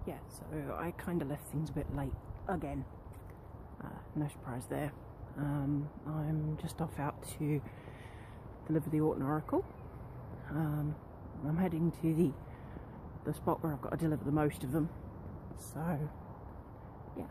yeah, so I kind of left things a bit late again. No surprise there. I'm just off out to deliver the Orton Oracle. I'm heading to the spot where I've got to deliver the most of them. So, yeah.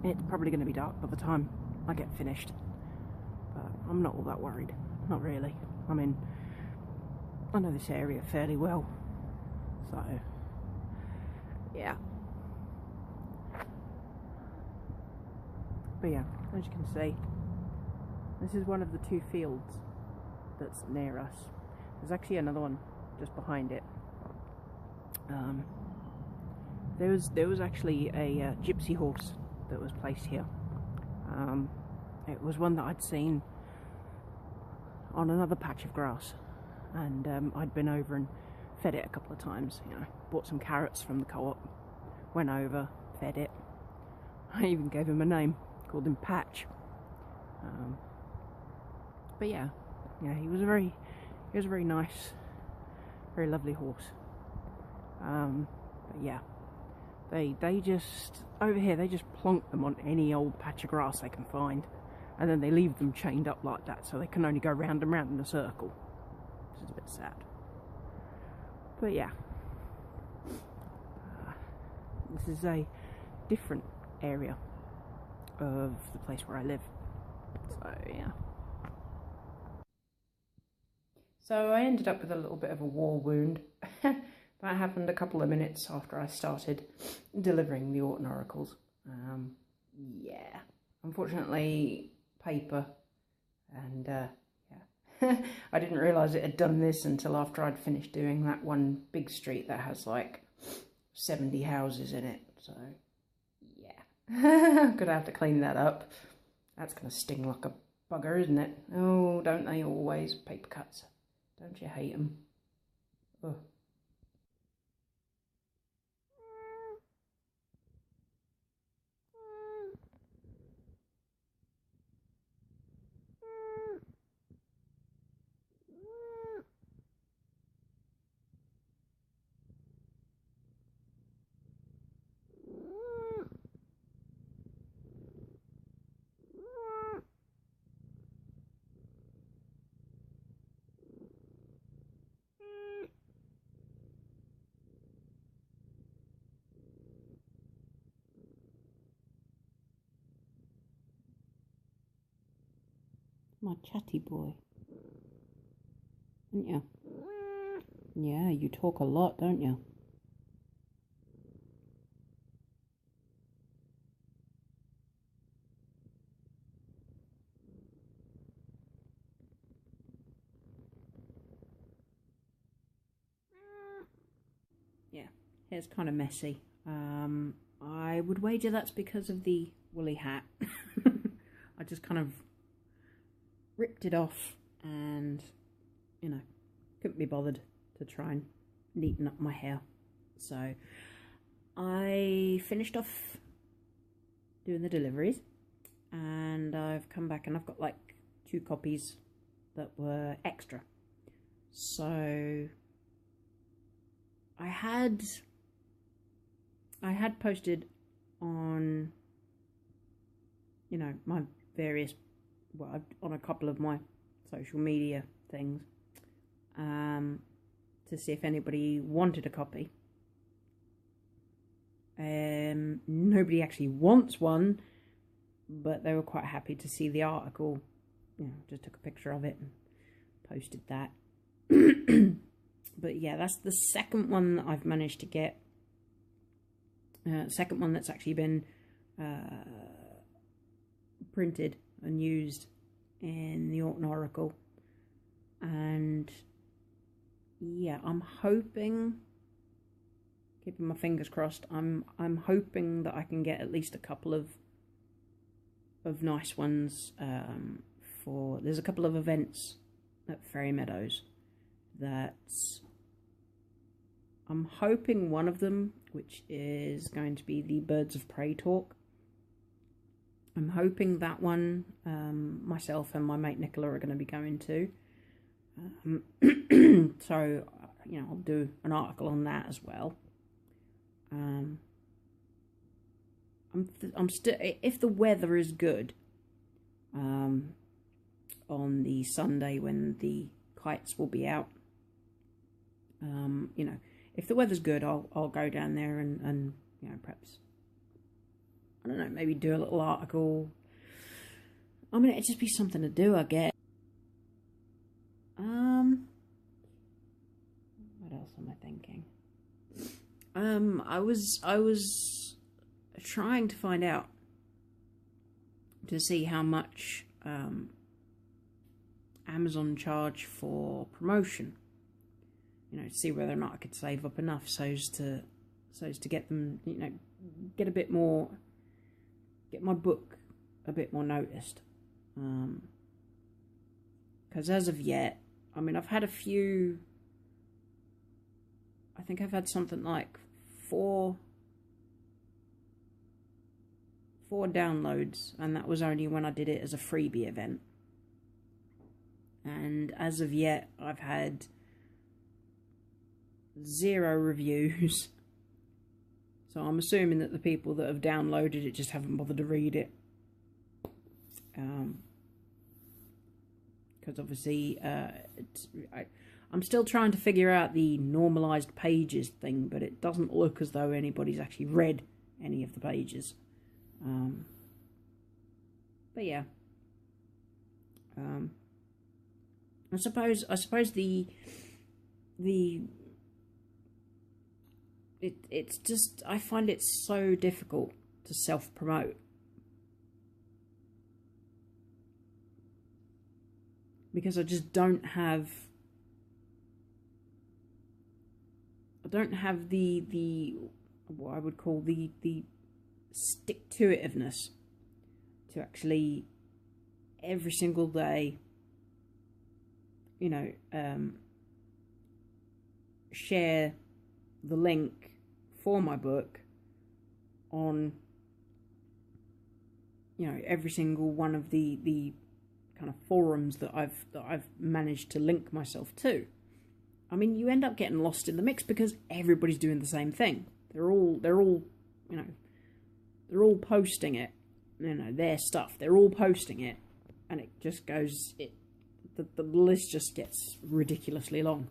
It's probably going to be dark by the time I get finished. But I'm not all that worried. Not really. I mean, I know this area fairly well. So, yeah. But yeah, as you can see, this is one of the two fields that's near us. There's actually another one just behind it. There was actually a gypsy horse that was placed here. It was one that I'd seen on another patch of grass, and I'd been over and fed it a couple of times. You know, bought some carrots from the co-op, went over, fed it. I even gave him a name, called him Patch. But yeah, he was a very nice, very lovely horse. But yeah, they just, over here, they just plonk them on any old patch of grass they can find, and then they leave them chained up like that, so they can only go round and round in a circle, which is a bit sad. But yeah, this is a different area of the place where I live, so yeah. So I ended up with a little bit of a war wound. That happened a couple of minutes after I started delivering the Orton Oracles. Yeah, unfortunately, paper, and yeah, I didn't realise it had done this until after I'd finished doing that one big street that has like 70 houses in it. So yeah, gonna have to clean that up. That's gonna sting like a bugger, isn't it? Oh, don't they always? Paper cuts. Don't you hate them? Ugh. My chatty boy, don't you? Yeah, you talk a lot, don't you? Yeah, hair's kind of messy. I would wager that's because of the woolly hat. I just kind of ripped it off and, you know, couldn't be bothered to try and neaten up my hair. So I finished off doing the deliveries, and I've come back and I've got like 2 copies that were extra. So I had posted on, you know, my various, well, on a couple of my social media things, to see if anybody wanted a copy. Nobody actually wants one, but they were quite happy to see the article. You know, just took a picture of it and posted that. But yeah, that's the second one that I've managed to get. Second one that's actually been printed and used in the Orton Oracle. And yeah, I'm hoping, keeping my fingers crossed, I'm hoping that I can get at least a couple of nice ones. There's a couple of events at Fairy Meadows that I'm hoping one of them, which is going to be the Birds of Prey talk, I'm hoping that one myself and my mate Nicola are going to be going to. So you know, I'll do an article on that as well. I'm still, if the weather is good, on the Sunday when the kites will be out, you know, if the weather's good, I'll go down there and you know, perhaps, I don't know, maybe do a little article. I mean, it'd just be something to do, I guess. What else am I thinking? I was trying to find out to see how much Amazon charge for promotion. You know, to see whether or not I could save up enough so as to get them, you know, get my book a bit more noticed. Because as of yet, I mean, I've had a few. I think I've had something like four downloads, and that was only when I did it as a freebie event. And as of yet, I've had 0 reviews. So I'm assuming that the people that have downloaded it just haven't bothered to read it. Because obviously, I'm still trying to figure out the normalized pages thing, but it doesn't look as though anybody's actually read any of the pages. But yeah, I suppose it's just, I find it so difficult to self-promote. Because I just don't have the what I would call the stick-to-itiveness to actually every single day, you know, share the link for my book on, you know, every single one of the kind of forums that I've managed to link myself to. I mean, you end up getting lost in the mix because everybody's doing the same thing. They're all you know, they're all posting it, you know, their stuff. They're all posting it, and it just goes, the list just gets ridiculously long.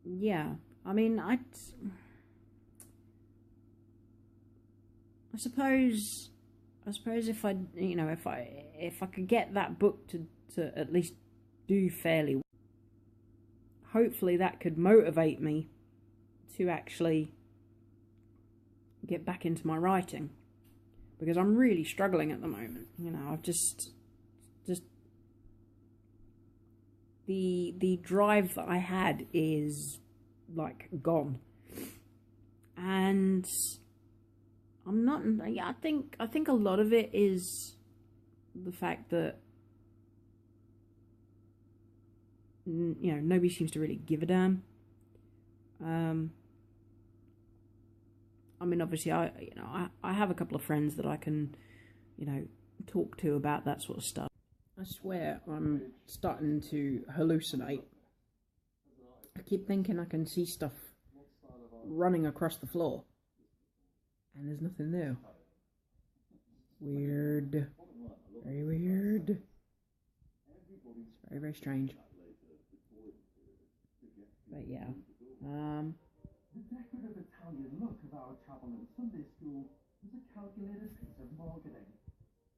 Yeah, I mean, I suppose if I, you know, if I could get that book to at least do fairly well, hopefully that could motivate me to actually get back into my writing, because I'm really struggling at the moment. You know, I've just the drive that I had is like gone, and I'm not. Yeah, I think a lot of it is the fact that, you know, nobody seems to really give a damn. I mean, obviously, I have a couple of friends that I can, you know, talk to about that sort of stuff. I swear I'm starting to hallucinate. I keep thinking I can see stuff running across the floor, and there's nothing there. Weird. Very weird. It's very, very strange. But yeah. The decorative Italian look of our travelling Sunday school was a calculated piece of marketing.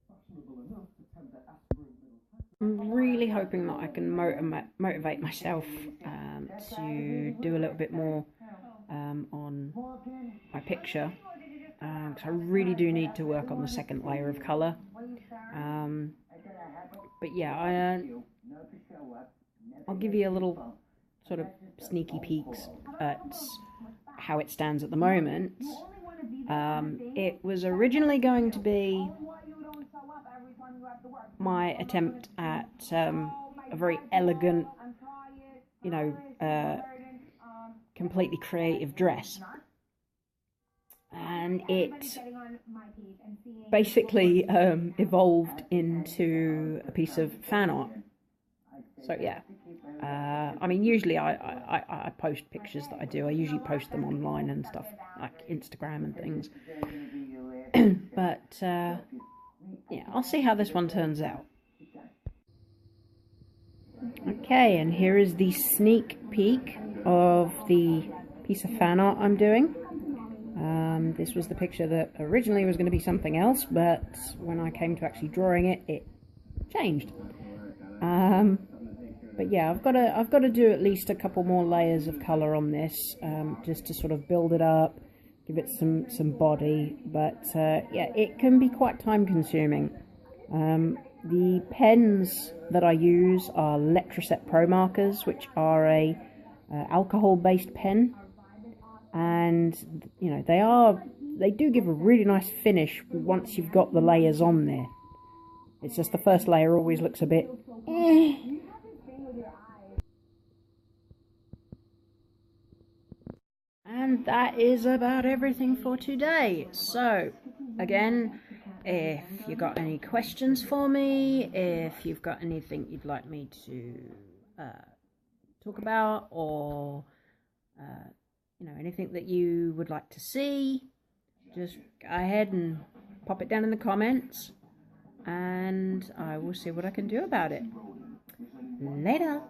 Fashionable enough to tempt the aspirant middle class. I'm really hoping that I can motivate myself to do a little bit more on my picture. Because I really do need to work on the second layer of colour. But yeah, I'll give you a little sort of sneaky peeks at how it stands at the moment. It was originally going to be my attempt at a very elegant, you know, completely creative dress. And it basically evolved into a piece of fan art. So yeah, I mean, usually I post pictures that I do. I usually post them online and stuff, like Instagram and things. But yeah, I'll see how this one turns out. Okay, and here is the sneak peek of the piece of fan art I'm doing. This was the picture that originally was going to be something else, but when I came to actually drawing it, it changed. But yeah, I've got to do at least a couple more layers of colour on this, just to sort of build it up, give it some body. But yeah, it can be quite time consuming. The pens that I use are Letraset Pro Markers, which are a alcohol-based pen, and you know they do give a really nice finish once you've got the layers on there. It's just the first layer always looks a bit And that is about everything for today. So again, if you've got any questions for me, if you've got anything you'd like me to talk about, or you know, anything that you would like to see, just go ahead and pop it down in the comments, and I will see what I can do about it. Later.